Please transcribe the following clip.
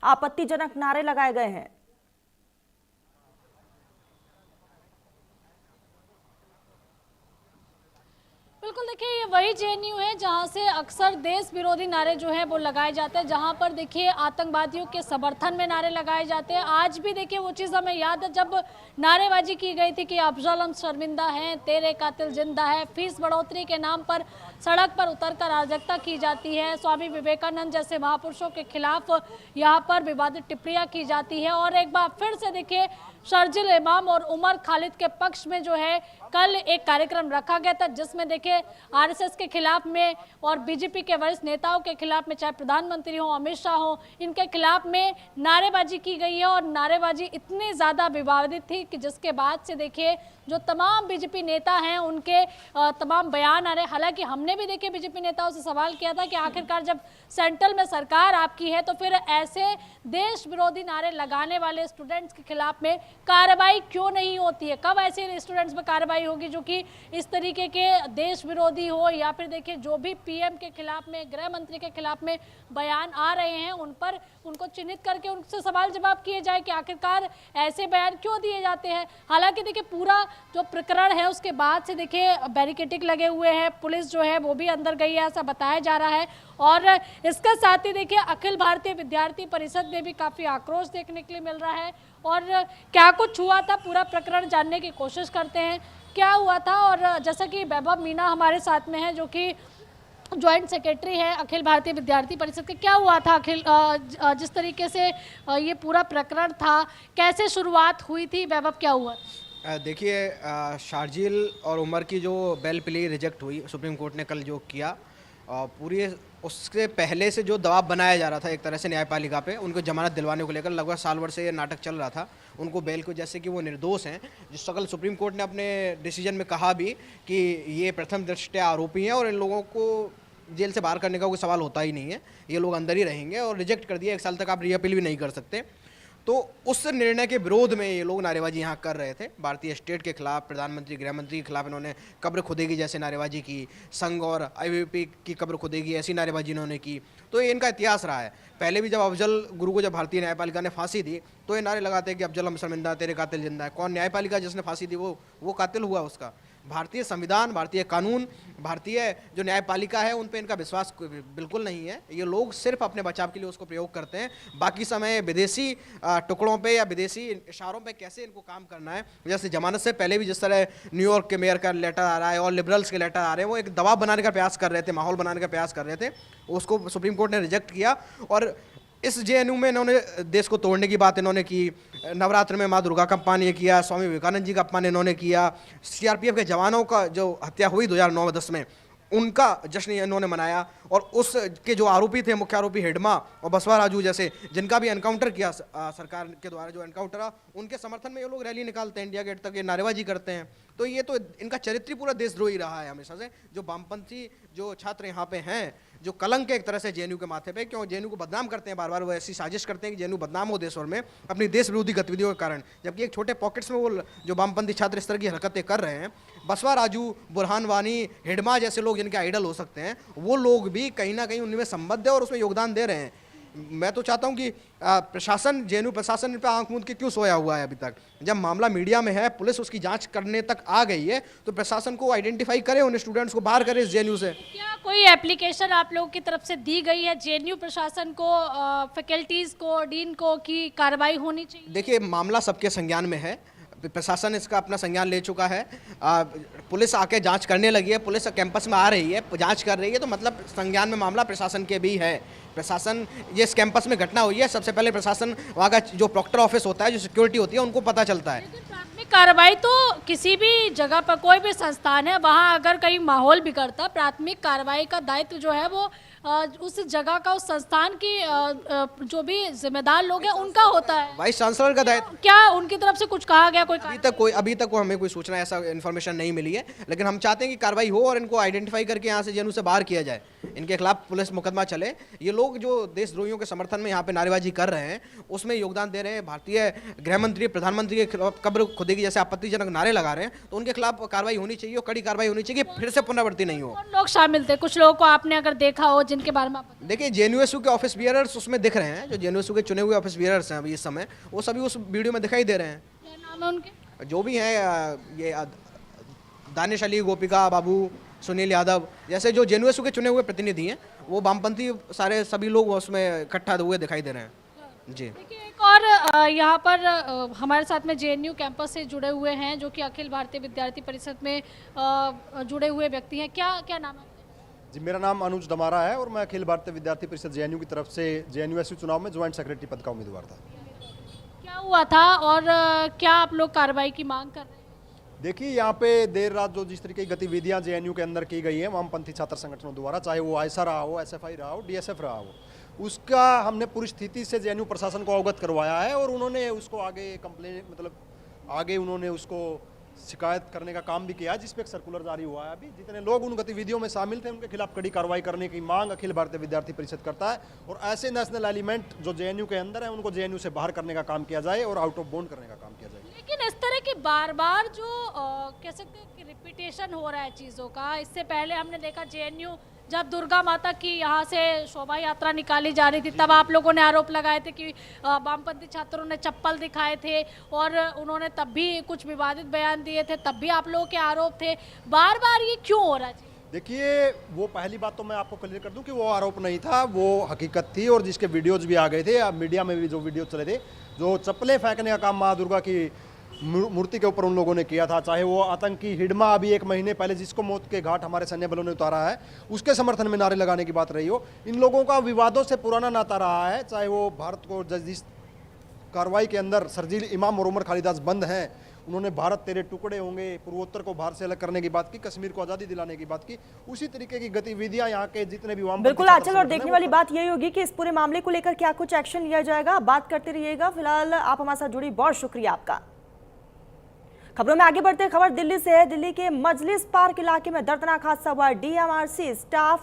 आपत्तिजनक नारे लगाए गए हैं। बिल्कुल, देखिए ये वही जेएनयू है जहां से अक्सर देश विरोधी नारे जो है वो लगाए जाते हैं, जहां पर देखिए आतंकवादियों के समर्थन में नारे लगाए जाते हैं। आज भी देखिए वो चीज़ हमें याद है जब नारेबाजी की गई थी कि अफजल हम शर्मिंदा हैं, तेरे कातिल जिंदा है। फीस बढ़ोतरी के नाम पर सड़क पर उतरकर अराजकता की जाती है। स्वामी विवेकानंद जैसे महापुरुषों के खिलाफ यहाँ पर विवादित टिप्पणियां की जाती है। और एक बार फिर से देखिए शर्जिल इमाम और उमर खालिद के पक्ष में जो है कल एक कार्यक्रम रखा गया था, जिसमें देखिए आरएसएस के खिलाफ में और बीजेपी के वरिष्ठ नेताओं के खिलाफ में, चाहे प्रधानमंत्री हो, अमित शाह हो, इनके खिलाफ में नारेबाजी की गई है। और नारेबाजी इतनी ज़्यादा विवादित थी कि जिसके बाद से देखिए जो तमाम बीजेपी नेता हैं उनके तमाम बयान आ रहे। हालांकि हमने भी देखिए बीजेपी नेताओं से सवाल किया था कि आखिरकार जब सेंट्रल में सरकार आपकी है तो फिर ऐसे देश विरोधी नारे लगाने वाले स्टूडेंट्स के खिलाफ में कार्रवाई क्यों नहीं होती है? कब ऐसे स्टूडेंट्स पर कार्रवाई होगी जो कि इस तरीके के देश विरोधी हो, या फिर देखिए जो भी पीएम के खिलाफ में, गृह मंत्री के खिलाफ में बयान आ रहे हैं उन पर उनको चिन्हित करके उनसे सवाल जवाब किए जाए कि आखिरकार ऐसे बयान क्यों दिए जाते हैं। हालांकि देखिए पूरा जो प्रकरण है उसके बाद से देखिए बैरिकेडिंग लगे हुए हैं, पुलिस जो है वो भी अंदर गई है ऐसा बताया जा रहा है। और इसका साथ ही देखिए अखिल भारतीय विद्यार्थी परिषद में भी काफ़ी आक्रोश देखने के लिए मिल रहा है। और क्या कुछ हुआ था, पूरा प्रकरण जानने की कोशिश करते हैं क्या हुआ था। और जैसा कि वैभव मीना हमारे साथ में है जो कि जॉइंट सेक्रेटरी है अखिल भारतीय विद्यार्थी परिषद के, क्या हुआ था अखिल, जिस तरीके से ये पूरा प्रकरण था, कैसे शुरुआत हुई थी, वैभव क्या हुआ? देखिए, शार्जिल और उमर की जो बेल प्ली रिजेक्ट हुई, सुप्रीम कोर्ट ने कल जो किया, पूरी उसके पहले से जो दबाव बनाया जा रहा था एक तरह से न्यायपालिका पे उनको जमानत दिलवाने को लेकर लगभग साल भर से ये नाटक चल रहा था। उनको बेल को, जैसे कि वो निर्दोष हैं, जिस कल सुप्रीम कोर्ट ने अपने डिसीजन में कहा भी कि ये प्रथम दृष्टया आरोपी हैं और इन लोगों को जेल से बाहर करने का कोई सवाल होता ही नहीं है, ये लोग अंदर ही रहेंगे, और रिजेक्ट कर दिया, 1 साल तक आप रीअपील भी नहीं कर सकते। तो उस निर्णय के विरोध में ये लोग नारेबाजी यहाँ कर रहे थे। भारतीय स्टेट के खिलाफ, प्रधानमंत्री, गृह मंत्री के खिलाफ इन्होंने कब्र खुदेगी जैसे नारेबाजी की, संघ और आईवीपी की कब्र खुदेगी ऐसी नारेबाजी इन्होंने की। तो ये इनका इतिहास रहा है। पहले भी जब अफजल गुरु को जब भारतीय न्यायपालिका ने फांसी दी तो ये नारे लगाते हैं कि अफजल हम शर्मिंदा, तेरे कातिल जिंदा है। कौन? न्यायपालिका जिसने फांसी दी वो कातिल हुआ उसका। भारतीय संविधान, भारतीय कानून, भारतीय जो न्यायपालिका है उन पे इनका विश्वास बिल्कुल नहीं है। ये लोग सिर्फ अपने बचाव के लिए उसको प्रयोग करते हैं। बाकी समय विदेशी टुकड़ों पे या विदेशी इशारों पे कैसे इनको काम करना है, जैसे जमानत से पहले भी जिस तरह न्यूयॉर्क के मेयर का लेटर आ रहा है और लिबरल्स के लेटर आ रहे हैं, वो एक दबाव बनाने का प्रयास कर रहे थे, माहौल बनाने का प्रयास कर रहे थे। उसको सुप्रीम कोर्ट ने रिजेक्ट किया। और इस जेएनयू में इन्होंने देश को तोड़ने की बात इन्होंने की, नवरात्र में माँ दुर्गा का अपमान ये किया, स्वामी विवेकानंद जी का अपमान इन्होंने किया, सीआरपीएफ के जवानों का जो हत्या हुई 2009-10 में उनका जश्न इन्होंने मनाया, और उसके जो आरोपी थे, मुख्य आरोपी हिडमा और बसवा राजू जैसे, जिनका भी एनकाउंटर किया सरकार के द्वारा, जो एनकाउंटर रहा, उनके समर्थन में ये लोग रैली निकालते हैं, इंडिया गेट तक ये नारेबाजी करते हैं। तो ये तो इनका चरित्र पूरा देशद्रोही रहा है हमेशा से। जो वामपंथी जो छात्र यहाँ पे हैं, जो कलंक है एक तरह से जेएनयू के माथे पे, क्यों जेएनयू को बदनाम करते हैं बार बार, वो ऐसी साजिश करते हैं कि जेएनयू बदनाम हो देश भर में अपनी देश विरोधी गतिविधियों के कारण, जबकि एक छोटे पॉकेट्स में वो जो वामपंथी छात्र इस तरह की हरकतें कर रहे हैं। बसवा राजू, बुरहान वानी, हिडमा जैसे लोग जिनके आइडल हो सकते हैं, वो लोग भी कहीं ना कहीं उनमें संबद्ध है और उसमें योगदान दे रहे हैं। मैं तो चाहता हूं कि प्रशासन, जेएनयू प्रशासन पे आंख मूंद के क्यों सोया हुआ है अभी तक? जब मामला मीडिया में है, पुलिस उसकी जांच करने तक आ गई है, तो प्रशासन को आइडेंटिफाई करे, उन स्टूडेंट्स को बाहर करे इस जेएनयू से। क्या कोई एप्लीकेशन आप लोगों की तरफ से दी गई है जेएनयू प्रशासन को, फैकल्टीज को, डीन को, कि कार्रवाई होनी चाहिए? देखिए, मामला सबके संज्ञान में है, प्रशासन इसका अपना संज्ञान ले चुका है, पुलिस आके जांच करने लगी है, पुलिस कैंपस में आ रही है, जांच कर रही है, तो मतलब संज्ञान में मामला प्रशासन के भी है। प्रशासन, ये इस कैंपस में घटना हुई है, सबसे पहले प्रशासन, वहाँ का जो प्रॉक्टर ऑफिस होता है, जो सिक्योरिटी होती है, उनको पता चलता है। प्राथमिक कार्रवाई तो किसी भी जगह पर, कोई भी संस्थान है, वहाँ अगर कहीं माहौल बिगड़ता, प्राथमिक कार्रवाई का दायित्व जो है वो उस जगह का, उस संस्थान की जो भी जिम्मेदार लोग हैं उनका होता है। वाइस चांसलर का दायित्व। क्या उनकी तरफ से कुछ कहा गया? अभी तक हमें कोई सूचना, ऐसा इन्फॉर्मेशन नहीं मिली है, लेकिन हम चाहते हैं कि कार्रवाई हो और इनको आइडेंटिफाई करके यहाँ से जेएनयू से बाहर किया जाए, इनके खिलाफ पुलिस मुकदमा चले। ये लोग जो देशद्रोहियों के समर्थन में यहाँ पे नारेबाजी कर रहे हैं, उसमें योगदान दे रहे हैं, भारतीय गृह मंत्री, प्रधानमंत्री के खिलाफ कब्र खुदेगी जैसे आपत्तिजनक नारे लगा रहे हैं, तो उनके खिलाफ कार्रवाई होनी चाहिए, कड़ी कार्रवाई होनी चाहिए, फिर से पुनरावृत्ति नहीं हो। लोग शामिल थे, कुछ लोगों को आपने अगर देखा हो जिनके बारे में आप बताएं। देखिए जेएनयूएसयू के ऑफिस बियरर्स उसमें दिख रहे हैं, जो जेएनयूएसयू के चुने हुए ऑफिस बियरर्स हैं अभी इस समय, वो सभी उस वीडियो में दिखाई दे रहे हैं। क्या नाम है उनके? जो भी हैं ये दानिश अली, गोपिका बाबू, सुनील यादव जैसे जो जेएनयूएसयू के चुने हुए प्रतिनिधि हैं, वो वामपंथी सारे सभी लोग उसमें इकट्ठा हुए दिखाई दे रहे हैं जी। देखिए एक और यहाँ पर हमारे साथ में जेएनयू कैंपस से जुड़े हुए हैं, जो कि अखिल भारतीय विद्यार्थी परिषद में जुड़े हुए व्यक्ति हैं। क्या क्या नाम है? जी, मेरा नाम अनुज दमारा है और मैं अखिल भारतीय विद्यार्थी परिषद जेएनयू की तरफ से जेएनयूएसयू चुनाव में ज्वाइंट सेक्रेटरी पद का उम्मीदवार था। क्या हुआ था और क्या आप लोग कार्रवाई की मांग कर रहे हैं? देखिए, यहाँ पे देर रात जो जिस तरीके की गतिविधियां जेएनयू के अंदर की गई हैं वामपंथी छात्र संगठनों द्वारा, चाहे वो आयसा रहा हो, एसएफआई रहा हो, डीएसएफ रहा हो, उसका हमने पूरी स्थिति से जेएनयू प्रशासन को अवगत करवाया है और उन्होंने उसको आगे कंप्लेन आगे उन्होंने उसको शिकायत करने का काम भी किया है, जिस पे एक सर्कुलर जारी हुआ है। अभी जितने लोग उन गतिविधियों में शामिल थे उनके खिलाफ कड़ी कार्रवाई करने की मांग अखिल भारतीय विद्यार्थी परिषद करता है और ऐसे नेशनल एलिमेंट जो जेएनयू के अंदर है उनको जेएनयू से बाहर करने का काम किया जाए और आउट ऑफ बोन्ड करने का काम किया जाए। लेकिन इस तरह की बार बार जो कह सकते हैं कि रिपीटेशन हो रहा है चीज़ों का, इससे पहले हमने देखा जेएनयू जब दुर्गा माता की यहाँ से शोभा यात्रा निकाली जा रही थी, तब आप लोगों ने आरोप लगाए थे कि वामपंथी छात्रों ने चप्पल दिखाए थे और उन्होंने तब भी कुछ विवादित बयान दिए थे, तब भी आप लोगों के आरोप थे। बार बार ये क्यों हो रहा है? देखिए, वो पहली बात तो मैं आपको क्लियर कर दूं कि वो आरोप नहीं था, वो हकीकत थी और जिसके वीडियोज भी आ गए थे, अब मीडिया में भी जो वीडियो चले थे, जो चप्पलें फेंकने का काम माँ दुर्गा की मूर्ति के ऊपर उन लोगों ने किया था, चाहे वो आतंकी हिडमा अभी 1 महीने पहले जिसको मौत के घाट हमारे सैन्य बलों ने उतारा है, उसके समर्थन में नारे लगाने की बात रही हो। इन लोगों का विवादों से पुराना नाता रहा है, चाहे वो भारत को जिस कार्रवाई के अंदर शर्जील इमाम और उमर खालिदास बंद हैं, उन्होंने भारत तेरे टुकड़े होंगे, पूर्वोत्तर को भारत से अलग करने की बात की, कश्मीर को आज़ादी दिलाने की बात की, उसी तरीके की गतिविधियां यहाँ के जितने भी वाम बिल्कुल आंचल, और देखने वाली बात यही होगी कि इस पूरे मामले को लेकर क्या कुछ एक्शन लिया जाएगा। बात करते रहिएगा। फिलहाल आप हमारे साथ जुड़ी, बहुत शुक्रिया आपका। खबरों में आगे बढ़ते खबर दिल्ली से है। दिल्ली के मजलिस पार्क इलाके में दर्दनाक हादसा हुआ। DMRC staff